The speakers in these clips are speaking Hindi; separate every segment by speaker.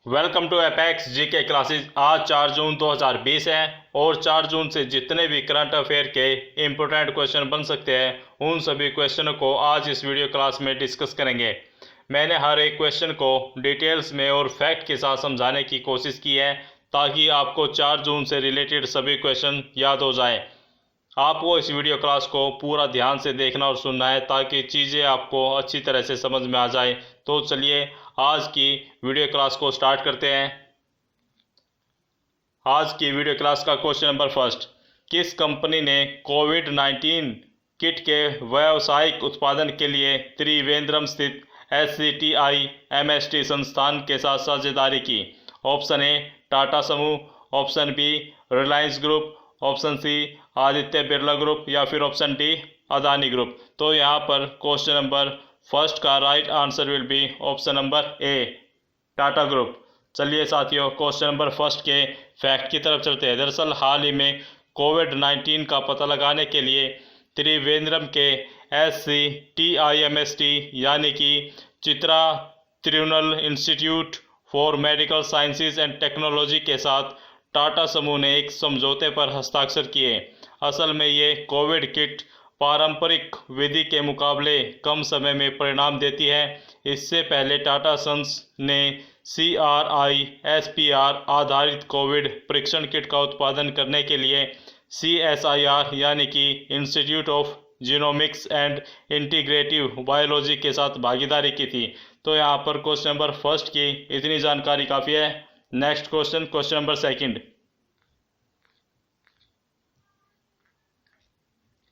Speaker 1: Welcome to Apex GK classes. आज 4 जून 2020 है और 4 जून से जितने भी करंट अफेयर के इम्पोर्टेंट क्वेश्चन बन सकते हैं उन सभी क्वेश्चनों को आज इस वीडियो क्लास में डिस्कस करेंगे। मैंने हर एक क्वेश्चन को डिटेल्स में और फैक्ट के साथ समझाने की कोशिश की है ताकि आपको 4 जून से रिलेटेड सभी क्वेश्चन याद हो जाएं। आपको इस वीडियो क्लास को पूरा ध्यान से देखना और सुनना है ताकि चीज़ें आपको अच्छी तरह से समझ में आ जाए। तो चलिए आज की वीडियो क्लास को स्टार्ट करते हैं। आज की वीडियो क्लास का क्वेश्चन नंबर फर्स्ट, किस कंपनी ने कोविड-19 किट के व्यावसायिक उत्पादन के लिए त्रिवेंद्रम स्थित SCTI MST संस्थान के साथ साझेदारी की? ऑप्शन ए टाटा समूह, option B Reliance group, option C Aditya Birla group या फिर ऑप्शन डी अदानी ग्रुप। तो यहाँ पर क्वेश्चन नंबर फर्स्ट का right answer will be option number A Tata group. चलिए साथियों क्वेश्चन नंबर फर्स्ट के फैक्ट की तरफ चलते हैं। दरअसल हाल ही में कोविड-19 का पता लगाने के लिए त्रिवेंद्रम के SCTIMST यानी कि Chitra Tirunal institute for medical sciences and technology के साथ टाटा समूह ने एक समझौते पर हस्ताक्षर किए। असल में ये कोविड किट पारंपरिक विधि के मुकाबले कम समय में परिणाम देती है। इससे पहले टाटा सन्स ने CRISPR आधारित कोविड परीक्षण किट का उत्पादन करने के लिए CSIR यानी कि institute of genomics and integrative biology के साथ भागीदारी की थी। तो यहाँ पर क्वेश्चन नंबर फर्स्ट की इतनी जानकारी काफ़ी है। Next question, question number second,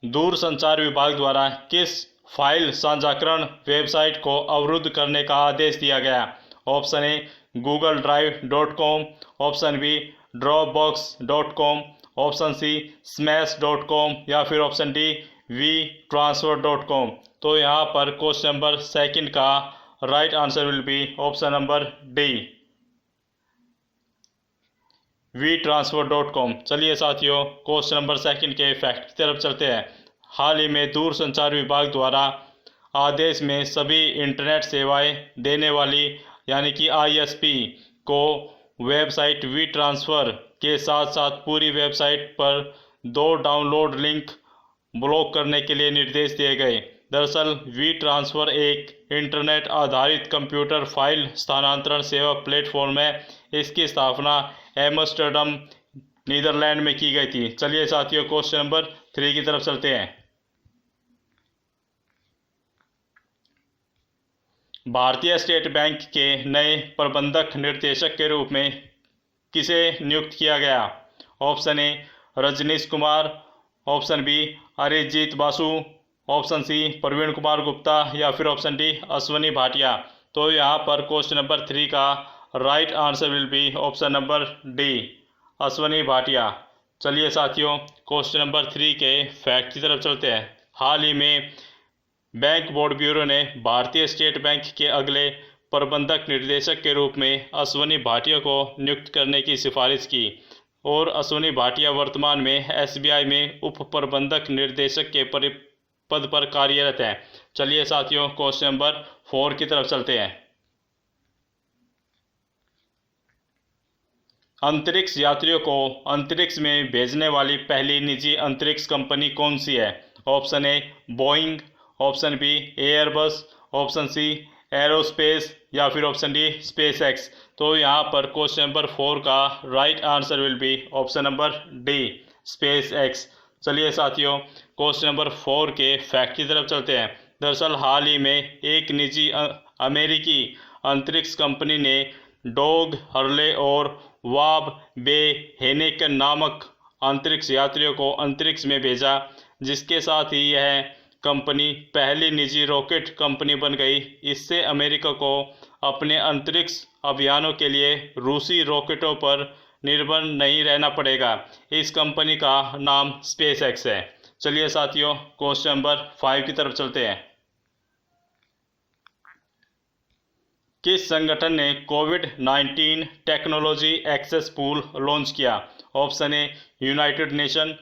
Speaker 1: दूरसंचार विभाग द्वारा किस फाइल साझाकरण वेबसाइट को अवरुद्ध करने का आदेश दिया गया? Option A google-drive.com, option B dropbox.com, option C smash.com या फिर ऑप्शन डी vtransfer.com। तो यहाँ पर क्वेश्चन नंबर सेकंड का right answer will be option number D vtransfer.com। चलिए साथियों क्वेश्चन नंबर सेकंड के फैक्ट की तरफ चलते हैं। हाल ही में दूरसंचार विभाग द्वारा आदेश में सभी इंटरनेट सेवाएं देने वाली यानी कि ISP को वेबसाइट वीट्रांसफ़र के साथ साथ पूरी वेबसाइट पर 2 डाउनलोड लिंक ब्लॉक करने के लिए निर्देश दिए गए। दरअसल वीट्रांसफ़र एक इंटरनेट आधारित कंप्यूटर फाइल स्थानांतरण सेवा प्लेटफॉर्म है। इसकी स्थापना एम्स्टर्डम नीदरलैंड में की गई थी। चलिए साथियों क्वेश्चन नंबर 3 की तरफ चलते हैं। भारतीय स्टेट बैंक के नए प्रबंधक निर्देशक के रूप में किसे नियुक्त किया गया? Option A Rajnish Kumar, option B Arijit Basu, option C Praveen Kumar Gupta या फिर ऑप्शन डी अश्वनी भाटिया। तो यहाँ पर क्वेश्चन नंबर 3 का right answer will be option number D Ashwani Bhatia. चलिए साथियों क्वेश्चन नंबर 3 के फैक्ट की तरफ चलते हैं। हाल ही में बैंक बोर्ड ब्यूरो ने भारतीय स्टेट बैंक के अगले प्रबंधक निर्देशक के रूप में अश्वनी भाटिया को नियुक्त करने की सिफारिश की और अश्वनी भाटिया वर्तमान में SBI में उप प्रबंधक निर्देशक के पद पर कार्यरत हैं। चलिए साथियों क्वेश्चन नंबर 4 की तरफ चलते हैं। अंतरिक्ष यात्रियों को अंतरिक्ष में भेजने वाली पहली निजी अंतरिक्ष कंपनी कौन सी है? Option A Boeing, option B Airbus, option C aerospace या फिर ऑप्शन डी SpaceX। तो यहाँ पर क्वेश्चन नंबर 4 का right answer will be option number D SpaceX। चलिए साथियों क्वेश्चन नंबर 4 के फैक्ट की तरफ चलते हैं। दरअसल हाल ही में एक निजी अमेरिकी अंतरिक्ष कंपनी ने डॉग हर्ले और वाब बे हेनेकन नामक अंतरिक्ष यात्रियों को अंतरिक्ष में भेजा, जिसके साथ ही यह कंपनी पहली निजी रॉकेट कंपनी बन गई। इससे अमेरिका को अपने अंतरिक्ष अभियानों के लिए रूसी रॉकेटों पर निर्भर नहीं रहना पड़ेगा। इस कंपनी का नाम SpaceX है। चलिए साथियों क्वेश्चन नंबर 5 की तरफ चलते हैं। किस संगठन ने कोविड-19 टेक्नोलॉजी एक्सेस पूल लॉन्च किया? Option A United Nation,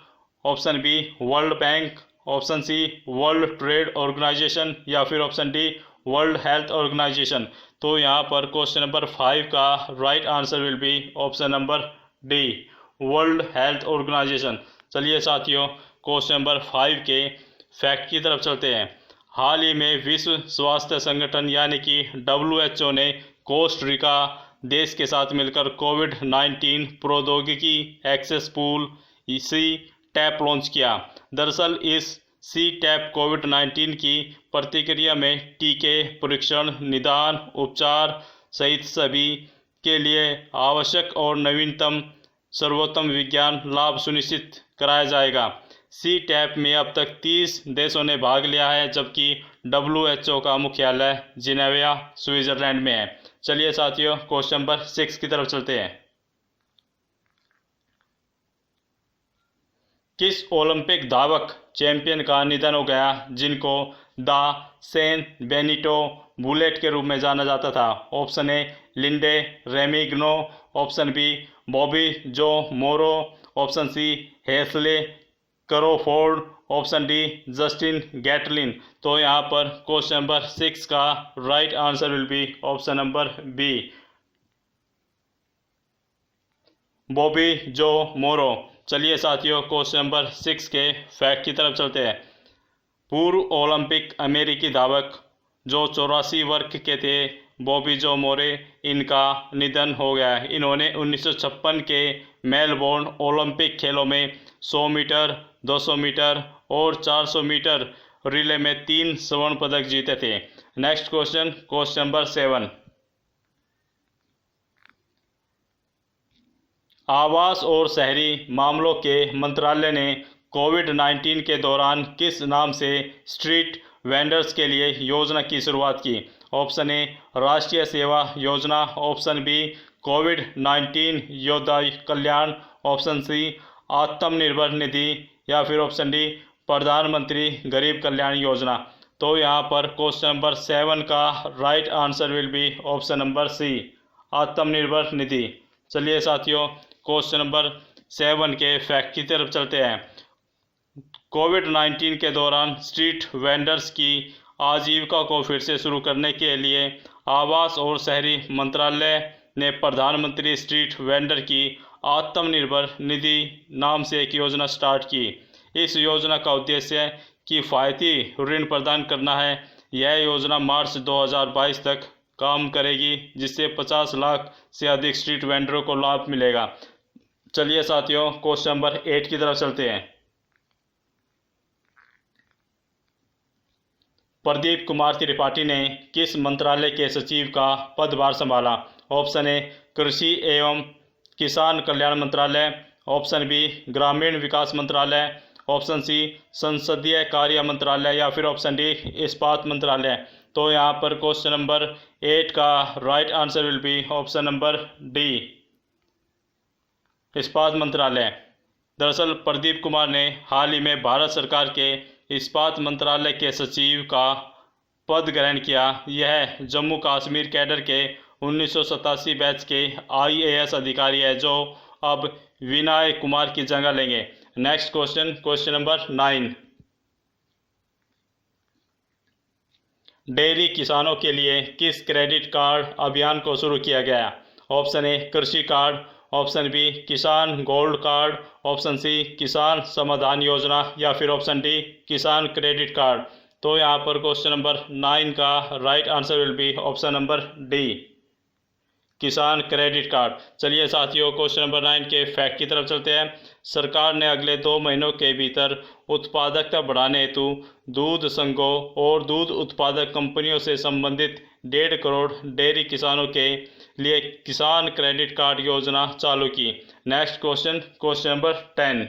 Speaker 1: option B World Bank, option C World Trade Organization या फिर option D World Health Organization. तो यहाँ पर क्वेश्चन नंबर 5 का right answer will be option number D, World Health Organization. चलिए साथियों, क्वेश्चन नंबर 5 के फैक्ट की तरफ चलते हैं। हाल ही में विश्व स्वास्थ्य संगठन यानी कि WHO ने कोस्टरिका देश के साथ मिलकर कोविड-19 प्रौद्योगिकी access pool C TAP launch किया। दरअसल इस सी टैप कोविड-19 की प्रतिक्रिया में टीके, परीक्षण, निदान, उपचार सहित सभी के लिए आवश्यक और नवीनतम सर्वोत्तम विज्ञान लाभ सुनिश्चित कराया जाएगा। सी टैप में अब तक 30 देशों ने भाग लिया है, जबकि WHO का मुख्यालय जिनेवा, स्विट्जरलैंड में है। चलिए साथियों, क्वेश्चन नंबर 6 की तरफ चलते हैं। किस ओलंपिक धावक चैंपियन का निधन हो गया जिनको द सैन बेनिटो बुलेट के रूप में जाना जाता था? Option A Lindy Remigino, option B Bobby Joe Morrow, option C Hasely Crawford, option D Justin Gatlin. तो यहाँ पर क्वेश्चन नंबर 6 का right answer will be option number B, Bobby Joe Morrow. चलिए साथियों, क्वेश्चन नंबर 6 के फैक्ट की तरफ चलते हैं। पूर्व ओलंपिक अमेरिकी धावक जो 84 वर्ष के थे, बॉबी जो मोरे, इनका निधन हो गया है। इन्होंने 1956 के मेलबोर्न ओलंपिक खेलों में 100 मीटर, 200 मीटर और 400 मीटर रिले में 3 स्वर्ण पदक जीते थे। Next question, question number 7। आवास और शहरी मामलों के मंत्रालय ने कोविड-19 के दौरान किस नाम से स्ट्रीट वेंडर्स के लिए योजना की शुरुआत की? ऑप्शन ए राष्ट्रीय सेवा योजना, ऑप्शन बी कोविड-19 योद्धा कल्याण, ऑप्शन सी आत्मनिर्भर निधि या फिर ऑप्शन डी प्रधानमंत्री गरीब कल्याण योजना। तो यहाँ पर क्वेश्चन नंबर 7 का right answer will be option number C, Atmanirbhar Nidhi. चलिए साथियों, क्वेश्चन नंबर 7 के फैक्ट की तरफ चलते हैं। कोविड-19 के दौरान स्ट्रीट वेंडर्स की आजीविका को फिर से शुरू करने के लिए आवास और शहरी मंत्रालय ने प्रधानमंत्री स्ट्रीट वेंडर की आत्मनिर्भर निधि नाम से एक योजना स्टार्ट की। इस योजना का उद्देश्य किफ़ायती ऋण प्रदान करना है। यह योजना मार्च 2022 तक काम करेगी, जिससे 50 लाख से अधिक स्ट्रीट वेंडरों को लाभ मिलेगा। चलिए साथियों, क्वेश्चन नंबर 8 की तरफ चलते हैं। प्रदीप कुमार त्रिपाठी ने किस मंत्रालय के सचिव का पदभार संभाला? ऑप्शन ए कृषि एवं किसान कल्याण मंत्रालय, ऑप्शन बी ग्रामीण विकास मंत्रालय, ऑप्शन सी संसदीय कार्य मंत्रालय या फिर ऑप्शन डी इस्पात मंत्रालय। तो यहाँ पर क्वेश्चन नंबर 8 का right answer will be option number D, इस्पात मंत्रालय। दरअसल प्रदीप कुमार ने हाल ही में भारत सरकार के इस्पात मंत्रालय के सचिव का पद ग्रहण किया। यह जम्मू कश्मीर कैडर के 1987 बैच के IAS अधिकारी है, जो अब विनय कुमार की जगह लेंगे। Next question, question number 9। Dairy किसानों के लिए किस क्रेडिट कार्ड अभियान को शुरू किया गया? ऑप्शन ए कृषि कार्ड, ऑप्शन बी किसान गोल्ड कार्ड, ऑप्शन सी किसान समाधान योजना या फिर ऑप्शन डी किसान क्रेडिट कार्ड। तो यहाँ पर क्वेश्चन नंबर 9 का right answer will be option number D, किसान क्रेडिट कार्ड। चलिए साथियों, क्वेश्चन नंबर 9 के फैक्ट की तरफ चलते हैं। सरकार ने अगले 2 महीनों के भीतर उत्पादकता बढ़ाने हेतु दूध संघों और दूध उत्पादक कंपनियों से संबंधित 1.5 करोड़ डेयरी किसानों के लिए किसान क्रेडिट कार्ड योजना चालू की। Next question, question number 10।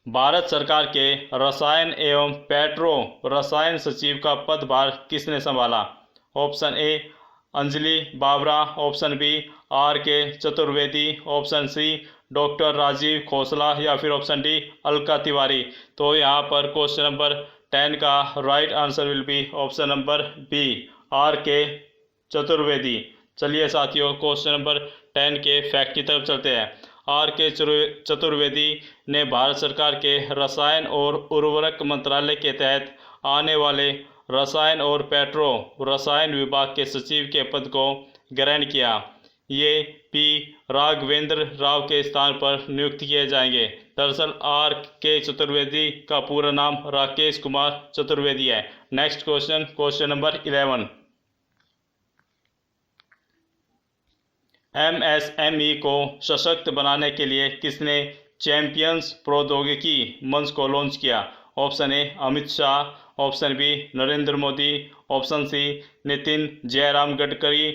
Speaker 1: Bharat सरकार के रसायन एवं पेट्रो रसायन सचिव का पदभार किसने संभाला? Option A Anjali Babra, option B RK Chaturvedi, option C doctor Rajiv Khosla या फिर ऑप्शन डी अलका तिवारी। तो यहाँ पर क्वेश्चन नंबर 10 का right answer will be option number B, RK Chaturvedi. चलिए साथियों, क्वेश्चन नंबर 10 के फैक्ट की तरफ चलते हैं। RK चतुर्वेदी ने भारत सरकार के रसायन और उर्वरक मंत्रालय के तहत आने वाले रसायन और पेट्रो रसायन विभाग के सचिव के पद को ग्रहण किया। ये पी राघवेंद्र राव के स्थान पर नियुक्त किए जाएंगे। दरअसल आर के चतुर्वेदी का पूरा नाम राकेश कुमार चतुर्वेदी है। Next question, question number 11। MSME को सशक्त बनाने के लिए किसने चैंपियंस प्रौद्योगिकी मंच को लॉन्च किया? Option A Amit Shah, option B Narendra Modi, option C Nitin Jairam Gadkari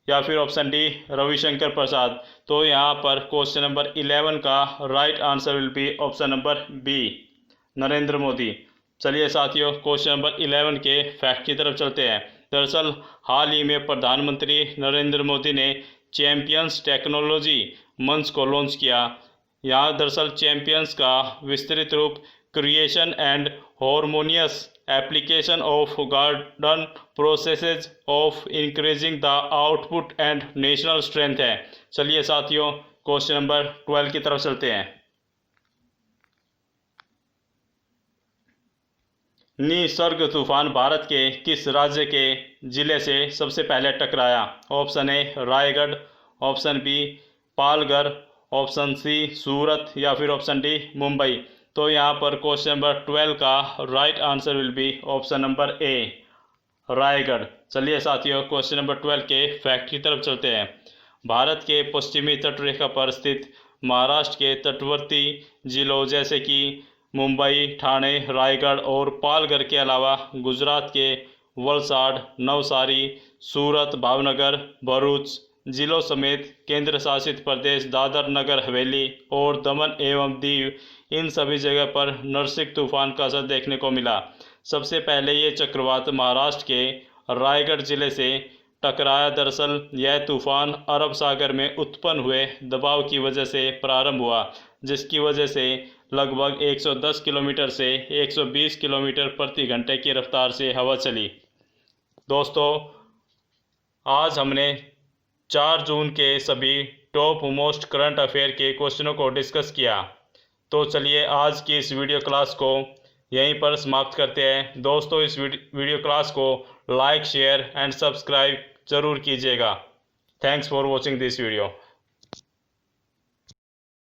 Speaker 1: या फिर ऑप्शन डी रविशंकर प्रसाद। तो यहाँ पर क्वेश्चन नंबर 11 का right answer will be option number B, Narendra Modi. चलिए साथियों, क्वेश्चन नंबर 11 के फैक्ट की तरफ चलते हैं। दरअसल हाल ही में प्रधानमंत्री नरेंद्र मोदी ने चैंपियंस टेक्नोलॉजी मंच को लॉन्च किया। यहाँ दरअसल चैंपियंस का विस्तृत रूप creation and harmonious application of garden processes of increasing the output and national strength है। चलिए साथियों, क्वेश्चन नंबर 12 की तरफ चलते हैं। निसर्ग तूफान भारत के किस राज्य के जिले से सबसे पहले टकराया? Option A Raigad, option B Palghar, option C Surat या फिर ऑप्शन डी मुंबई। तो यहाँ पर क्वेश्चन नंबर 12 का right answer will be option number ए, रायगढ़। चलिए साथियों, क्वेश्चन नंबर 12 के फैक्ट की तरफ चलते हैं। भारत के पश्चिमी तटरेखा पर स्थित महाराष्ट्र के तटवर्ती जिलों जैसे कि मुंबई, ठाणे, रायगढ़ और पालघर के अलावा गुजरात के वलसाड, नवसारी, सूरत, भावनगर, भरूच जिलों समेत केंद्र शासित प्रदेश दादर नगर हवेली और दमन एवं दीव, इन सभी जगह पर नरसिंह तूफान का असर देखने को मिला। सबसे पहले ये चक्रवात महाराष्ट्र के रायगढ़ जिले से टकराया। दरअसल यह तूफान अरब सागर में उत्पन्न हुए दबाव की वजह से प्रारंभ हुआ, जिसकी वजह से लगभग 110 किलोमीटर से 120 किलोमीटर प्रति घंटे की रफ्तार से हवा चली। दोस्तों, आज हमने 4 जून के सभी टॉप मोस्ट करंट अफेयर के क्वेश्चनों को डिस्कस किया। तो चलिए आज की इस वीडियो क्लास को यहीं पर समाप्त करते हैं। दोस्तों, इस वीडियो क्लास को लाइक, शेयर एंड सब्सक्राइब ज़रूर कीजिएगा। Thanks for watching this video.